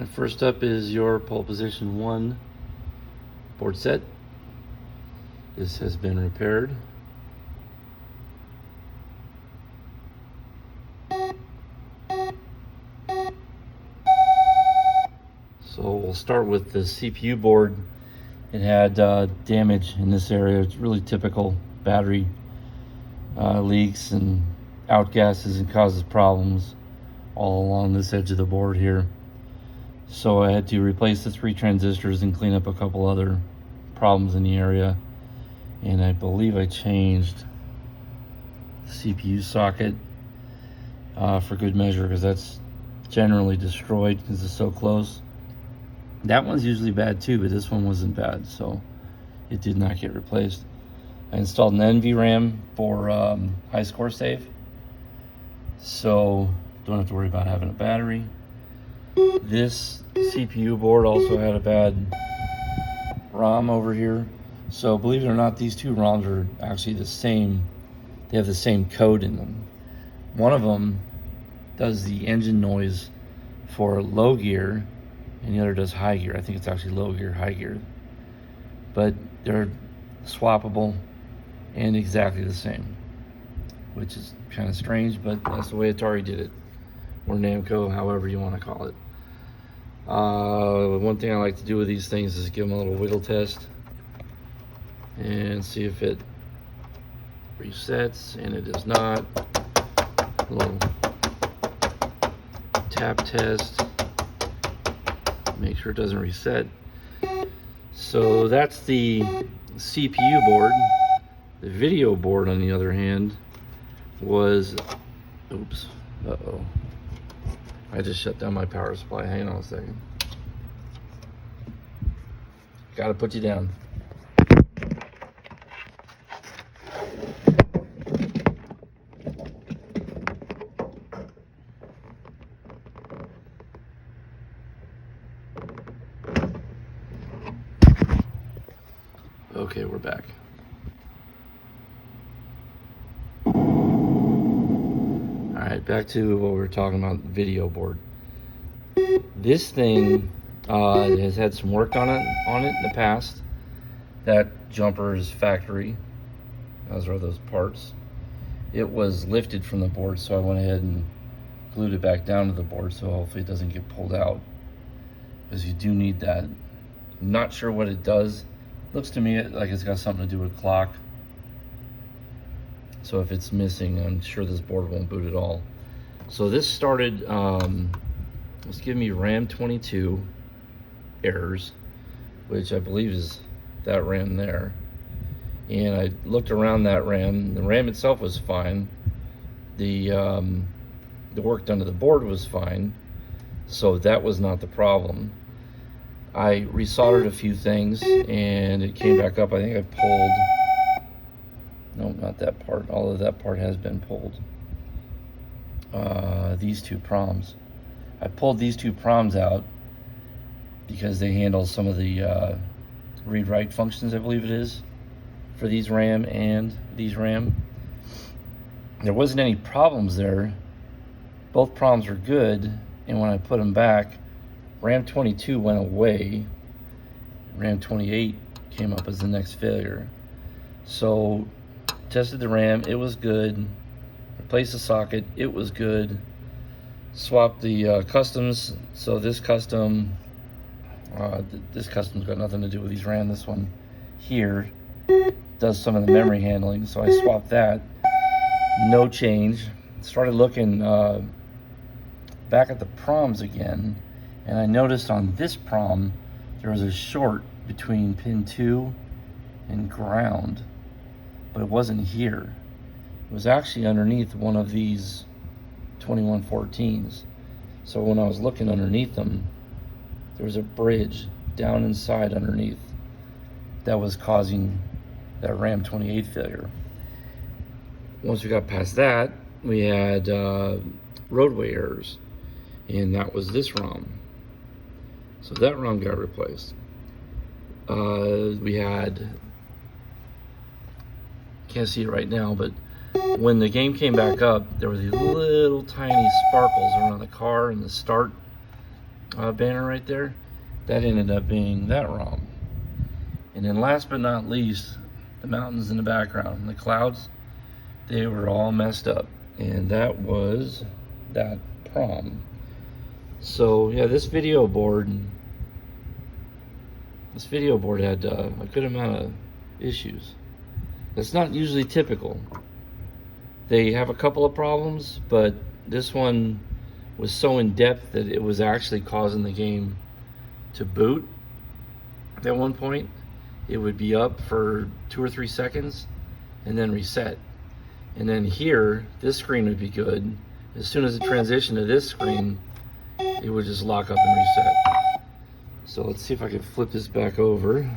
First up is your pole position 1 board set. This has been repaired. So we'll start with the CPU board. It had damage in this area. It's really typical battery leaks and outgasses, and causes problems all along this edge of the board here. So I had to replace the 3 transistors and clean up a couple other problems in the area. And I believe I changed the CPU socket for good measure, because that's generally destroyed because it's so close. That one's usually bad too, but this one wasn't bad, so it did not get replaced. I installed an NVRAM for high score save, so don't have to worry about having a battery. This CPU board also had a bad ROM over here. So believe it or not, these 2 ROMs are actually the same. They have the same code in them. One of them does the engine noise for low gear, and the other does high gear. I think it's actually low gear, high gear. But they're swappable and exactly the same, which is kind of strange, but that's the way Atari did it, or Namco, however you want to call it. One thing I like to do with these things is give them a little wiggle test and see if it resets, and it does not. A little tap test, make sure it doesn't reset. So that's the CPU board. The video board, on the other hand, was, oops, I just shut down my power supply. Hang on a second. Gotta put you down. Okay, we're back. Alright, back to what we were talking about, video board. This thing has had some work on it in the past. That jumper is factory. Those are those parts. It was lifted from the board, so I went ahead and glued it back down to the board, so hopefully it doesn't get pulled out, because you do need that. I'm not sure what it does. Looks to me like it's got something to do with clock. So if it's missing, I'm sure this board won't boot at all. So this started, it's giving me RAM 22 errors, which I believe is that RAM there. And I looked around that RAM. The RAM itself was fine. The work done to the board was fine. So that was not the problem. I resoldered a few things and it came back up. I think I pulled, no, not that part, although that part has been pulled. These 2 proms. I pulled these 2 proms out because they handle some of the read-write functions, I believe it is, for these RAM and these RAM. There wasn't any problems there. Both proms were good, and when I put them back, RAM 22 went away. RAM 28 came up as the next failure. So tested the RAM, it was good. Replaced the socket, it was good. Swapped the customs. So this custom's got nothing to do with these RAM. This one here does some of the memory handling, so I swapped that. No change. Started looking back at the proms again, and I noticed on this prom there was a short between pin 2 and ground, but it wasn't here. It was actually underneath one of these 2114s. So when I was looking underneath them, there was a bridge down inside underneath that was causing that RAM 28 failure. Once we got past that, we had roadway errors, and that was this ROM. So that ROM got replaced. We had, can't see it right now, but when the game came back up, there were these little tiny sparkles around the car and the start banner right there, that ended up being that ROM. And then last but not least, the mountains in the background, the clouds, they were all messed up. And that was that PROM. So yeah, this video board had a good amount of issues. That's not usually typical. They have a couple of problems, but this one was so in depth that it was actually causing the game to boot. At one point, it would be up for 2 or 3 seconds and then reset. And then here, this screen would be good. As soon as it transitioned to this screen, it would just lock up and reset. So let's see if I can flip this back over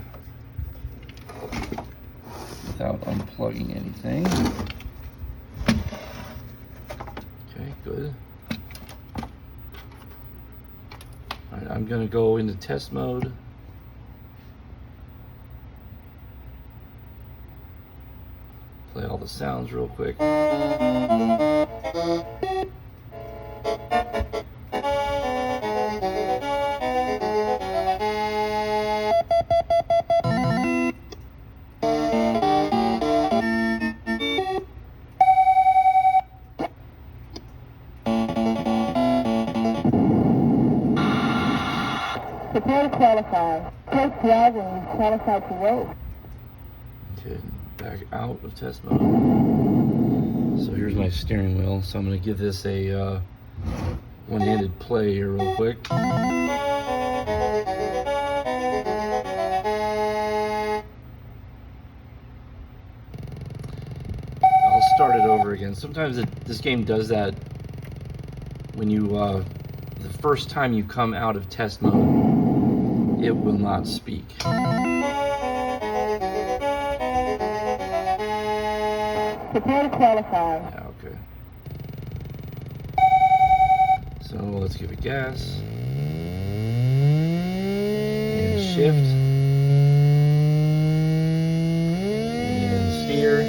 without unplugging anything. Okay, good. All right, I'm gonna go into test mode. Play all the sounds real quick. Prepare to qualify. Press driver and qualify to roll. Okay, back out of test mode. So here's my steering wheel. So I'm going to give this a one-handed play here real quick. I'll start it over again. Sometimes this game does that when you, the first time you come out of test mode, it will not speak. Prepare to qualify. Yeah, okay. So let's give it gas. And shift. And steer.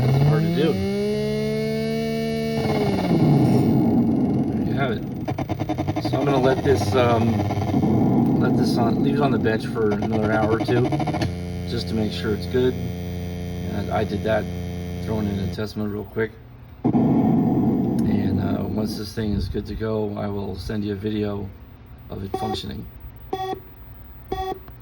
That's hard to do. There you have it. So I'm gonna let this leave it on the bench for another hour or two, just to make sure it's good. And I did that, throwing it in test mode real quick. And once this thing is good to go, I will send you a video of it functioning.